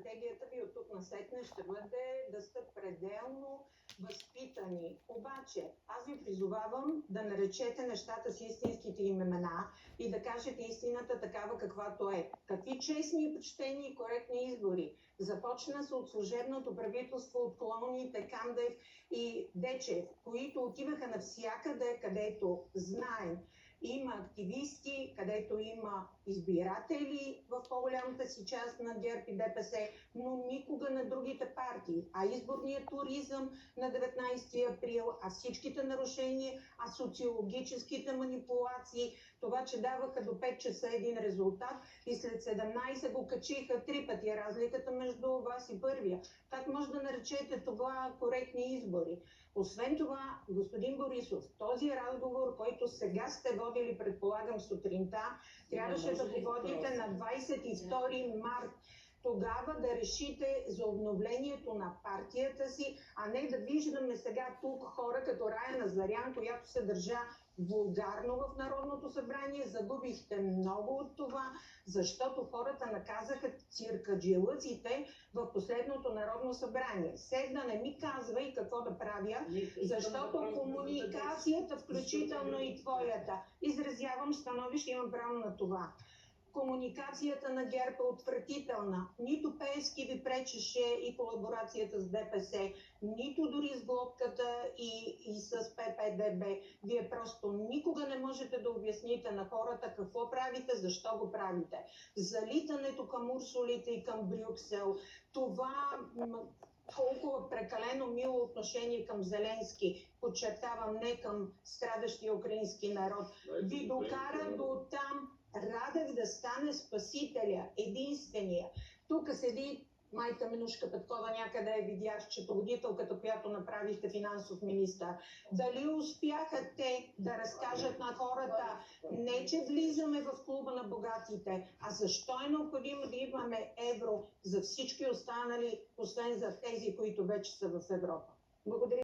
стратегията ви от тук насетне ще бъде да сте пределно възпитани. Обаче, аз ви призовавам да наречете нещата с истинските им имена и да кажете истината такава каквато е. Какви честни, почтени и коректни избори? Започна се от служебното правителство, от клоуните Кандев и Дечев, които отиваха навсякъде, където знаем. Има активисти, където има избиратели в по-голямата си част на ГЕРБ и ДПС, но никога на другите партии. А изборният туризъм на 19 април, а всичките нарушения, а социологическите манипулации, това, че даваха до 5 часа един резултат и след 17 го качиха 3 пъти разликата между вас и първия. Как може да наречете това коректни избори? Освен това, господин Борисов, този разговор, който сега сте водили, предполагам, сутринта, трябваше да го водите на 22 март. Тогава да решите за обновлението на партията си, а не да виждаме сега тук хора като Рая Назарян, която се държа вулгарно в Народното събрание. Загубихте много от това, защото хората наказаха циркаджилъците в последното Народно събрание. Сега не ми казва и какво да правя, защото комуникацията, включително и твоята, изразявам становище, имам право на това. Комуникацията на ГЕРБ е отвратителна. Нито Пеевски ви пречеше и колаборацията с ДПС, нито дори с глобката и с ППДБ. Вие просто никога не можете да обясните на хората какво правите, защо го правите. Залитането към Урсулите и към Брюксел, това толкова прекалено мило отношение към Зеленски, подчертавам, не към страдащия украински народ, ви докара до там Радев да стане спасителя, единствения. Тук седи майка Минушка Петкова, някъде я видях, счетоводителката, която направихте финансов министър. Дали успяха те да разкажат на хората, не че влизаме в клуба на богатите, а защо е необходимо да имаме евро за всички останали, освен за тези, които вече са в Европа? Благодаря.